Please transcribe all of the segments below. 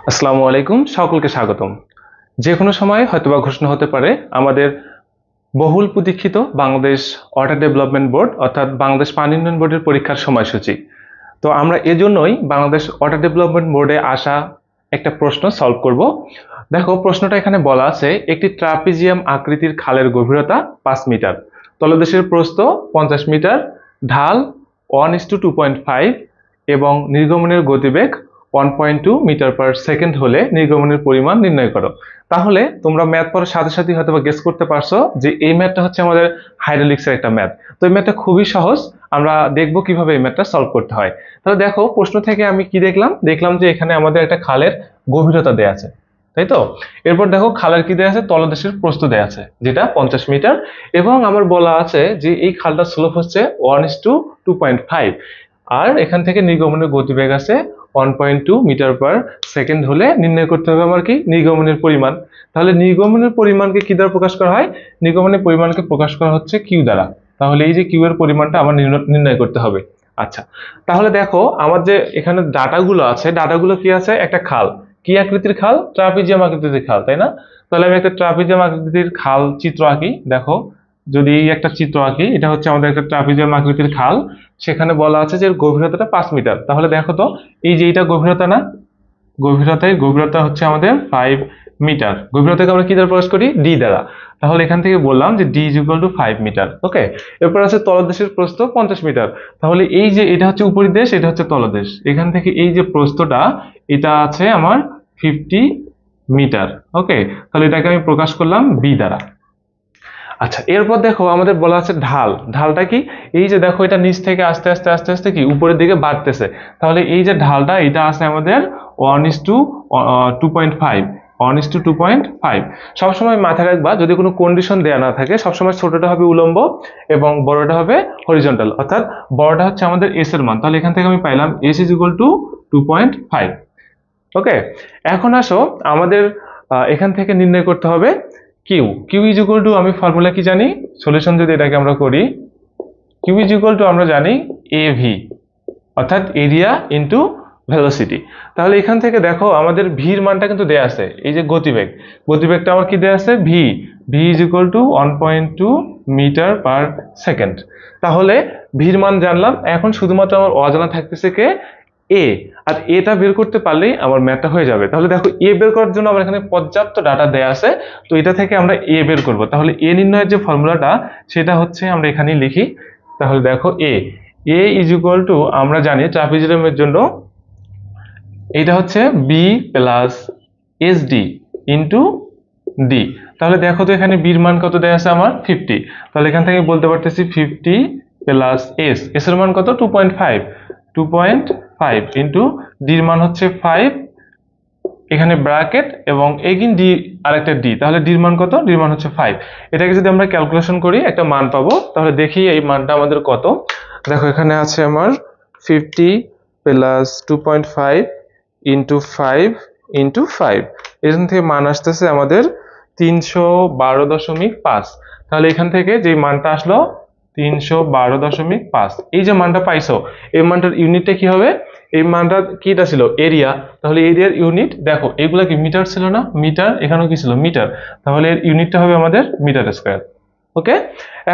আসসালামু আলাইকুম, সকলকে স্বাগতম। যে কোনো সময় হয়তোবা ঘোষণা হতে পারে আমাদের বহুল প্রতীক্ষিত বাংলাদেশ ওয়াটার ডেভেলপমেন্ট বোর্ড অর্থাৎ বাংলাদেশ পানি উন্নয়ন বোর্ডের পরীক্ষার সময়সূচি। তো আমরা এজন্যই বাংলাদেশ ওয়াটার ডেভেলপমেন্ট বোর্ডে আসা একটা প্রশ্ন সলভ করব। দেখো, প্রশ্নটা এখানে বলা আছে একটি ট্রাপিজিয়াম আকৃতির খালের গভীরতা 5 মিটার, তলদেশের প্রস্থ 50 মিটার, ঢাল 1:2.5 এবং নির্গমনের গতিবেগ 1.2 মিটার পার সেকেন্ড হলে নির্গমনের পরিমাণ নির্ণয় করো। তাহলে তোমরা ম্যাথ পড়ার সাথে সাথে হয়তো গেস করতে পারছো যে এই ম্যাথটা হচ্ছে আমাদের হাইড্রোলিক্সের একটা ম্যাথ। তো এই ম্যাথটা খুবই সহজ, আমরা দেখবো কিভাবে এই ম্যাথটা সলভ করতে হয়। তাহলে দেখো, প্রশ্ন থেকে আমি কি দেখলাম যে এখানে আমাদের একটা খালের গভীরতা দেয়া আছে, তাই তো। এরপর দেখো খালের কি দেয়া আছে, তলদেশের প্রস্থ দেয়া আছে যেটা 50 মিটার, এবং আমার বলা আছে যে এই খালটার স্লোপ হচ্ছে 1:2.5, আর এখান থেকে নির্গমনের গতিবেগ আছে 1.2 মিটার পার সেকেন্ড হলে নির্ণয় করতে হবে আমার কি নির্গমনের পরিমাণ। তাহলে নির্গমনের পরিমাণকে কি দ্বারা প্রকাশ করা হয়? নির্গমনের পরিমাণকে প্রকাশ করা হচ্ছে কিউ দ্বারা। তাহলে এই যে কিউ এর পরিমাণটা আমার নির্ণয় করতে হবে। আচ্ছা, তাহলে দেখো আমার যে এখানে ডাটাগুলো আছে, ডাটাগুলো কি আছে? একটা খাল, কি আকৃতির খাল? ট্রাপিজিয়াম আকৃতির খাল, তাই না? তাহলে আমি একটা ট্রাপিজিয়াম আকৃতির খাল চিত্র আঁকি। দেখো, যদি এই একটা চিত্র আঁকি, এটা হচ্ছে আমাদের একটা ট্রাপিজিয়াম আকৃতির খাল, সেখানে বলা আছে যে গভীরতাটা 5 মিটার। তাহলে দেখো তো, এই যে এটা গভীরতা না, গভীরতা হচ্ছে আমাদের 5 মিটার। গভীরতাকে আমরা কি দ্বারা প্রকাশ করি? ডি দ্বারা। তাহলে এখান থেকে বললাম যে D is equal to 5 metre. Okay, এরপর আছে তলদেশের প্রস্থ 50 মিটার। তাহলে এই যে এটা হচ্ছে উপরিদেশ, এটা হচ্ছে তলদেশ, এখান থেকে এই যে প্রস্থটা, এটা আছে আমার 50 মিটার। ওকে, তাহলে এটাকে আমি প্রকাশ করলাম বি দ্বারা। আচ্ছা, এরপর দেখো আমাদের বলা আছে ঢাল। ঢালটা কি? এই যে দেখো, এটা নিচ থেকে আস্তে আস্তে আস্তে আস্তে কি উপরের দিকে বাড়তেছে। তাহলে এই যে ঢালটা, এটা আছে আমাদের 1:2.5, 1:2.5। সবসময় মাথায় রাখবা, যদি কোনো কন্ডিশন দেয়া না থাকে, সবসময় ছোটটা হবে উলম্ব এবং বড়টা হবে হরিজন্টাল। অর্থাৎ বড়টা হচ্ছে আমাদের এস এর মান। তাহলে এখান থেকে আমি পাইলাম S is equal to 2.5। Okay, এখন আসো আমাদের এখান থেকে নির্ণয় করতে হবে Q. Q is equal to, আমি ফর্মুলা কি জানি? সলিউশন যদি এটাকে আমরা করি, কিউ ইজ ইকুয়াল টু আমরা জানি এভি, অর্থাৎ এরিয়া ইন্টু ভেলোসিটি। তাহলে এখান থেকে দেখো আমাদের ভির মানটা কিন্তু দেয়া আছে, এই যে গতিবেগ, গতিবেগটা আমার কি দেয়া আছে? V, V is equal to 1.2 meter per second. তাহলে ভির মান জানলাম, এখন শুধুমাত্র আমার অজানা থাকতেছে কে? এ। আর এটা বের করতে পারলেই আমার ম্যাথটা হয়ে যাবে। তাহলে দেখো, এ বের করার জন্য আমার এখানে পর্যাপ্ত ডাটা দেয়া আছে, তো এটা থেকে আমরা এ বের করব। তাহলে এ নির্ণয়ের যে ফর্মুলাটা, সেটা হচ্ছে আমরা এখানেই লিখি। তাহলে দেখো, এ ইজ ইকুয়াল টু, আমরা জানি ট্রাপিজিয়ামের জন্য এটা হচ্ছে B plus S D into D. তাহলে দেখো তো, এখানে বির মান কত দেয়া আছে আমার? 50। তাহলে এখান থেকে বলতে পারতেছি 50 প্লাস এস এর মান কত? 2.5, 2.5 ইন্টু ডির মান হচ্ছে 5, এখানে ব্র্যাকেট এবং এগিন ডি, আরেকটা ডি। তাহলে ডির মান কত? ডির মান হচ্ছে 5। এটাকে যদি আমরা ক্যালকুলেশন করি একটা মান পাবো। তাহলে দেখি এই মানটা আমাদের কত। দেখো, এখানে আছে আমার 50 প্লাস 2.5 ইন্টু 5 ইন্টু 5, এখান থেকে মান আসতেছে আমাদের 312.5। তাহলে এখান থেকে যে মানটা আসলো 312.5, এই যে মানটা পাইছো, এই মানটার ইউনিটটা কি হবে? এই মানটা কিটা ছিল? এরিয়া। তাহলে এরিয়ার ইউনিট দেখো, এগুলা কি মিটার ছিল না? মিটার, এখানেও কি ছিল? মিটার। তাহলে এর ইউনিটটা হবে আমাদের মিটার স্কয়ার। ওকে,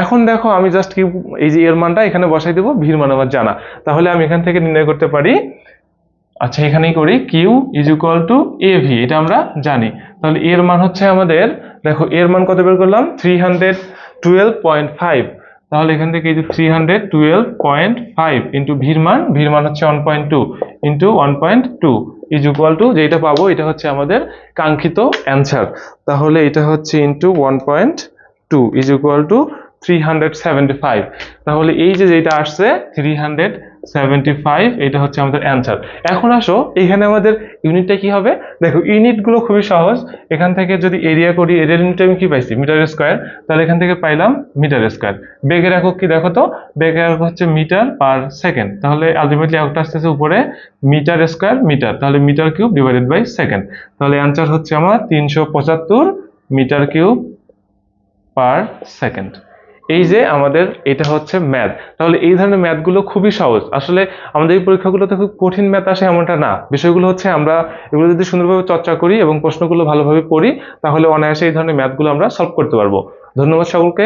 এখন দেখো আমি জাস্ট কি এই যে এর মানটা এখানে বসাই দেবো, ভির মান আমার জানা। তাহলে আমি এখান থেকে নির্ণয় করতে পারি, আচ্ছা এখানেই করি, Q is equal to A V, এটা আমরা জানি। তাহলে এর মান হচ্ছে আমাদের, দেখো এর মান কত বের করলাম? 312.5। তাহলে এখান থেকে এই যে 312.5 ইন্টু ভির মান হচ্ছে 1.2 ইন্টু 1.2 ইজ ইকুয়াল টু, যেটা পাবো এটা হচ্ছে আমাদের কাঙ্ক্ষিত অ্যান্সার। তাহলে এটা হচ্ছে ইন্টু 1.2 ইজ ইকুয়াল টু 375। তাহলে এই যে যেটা আসছে 375, এটা হচ্ছে আমাদের অ্যান্সার। এখন আসো, এখানে আমাদের ইউনিটটা কি হবে? দেখো, ইউনিটগুলো খুবই সহজ। এখান থেকে যদি এরিয়া করি, এরিয়ার ইউনিট আমি কি পাইছি? Meter square. তাহলে এখান থেকে পাইলাম মিটার স্কয়ার। বেগের একক কি দেখো তো? বেগের একক হচ্ছে মিটার পার সেকেন্ড। তাহলে আলটিমেটলি এককটা আসতেছে উপরে মিটার স্কয়ার মিটার, তাহলে meter cube divided by second. তাহলে অ্যান্সার হচ্ছে আমার 375 মিটার কিউব পার সেকেন্ড। এই যে আমাদের এটা হচ্ছে ম্যাথ, তাহলে এই ধরনের ম্যাথগুলো খুবই সহজ। আসলে আমাদের এই পরীক্ষাগুলোতে খুব কঠিন ম্যাথ আসে এমনটা না, বিষয়গুলো হচ্ছে আমরা এগুলো যদি সুন্দরভাবে চর্চা করি এবং প্রশ্নগুলো ভালোভাবে পড়ি তাহলে অনায়াসে এই ধরনের ম্যাথগুলো আমরা সলভ করতে পারবো। ধন্যবাদ সকলকে।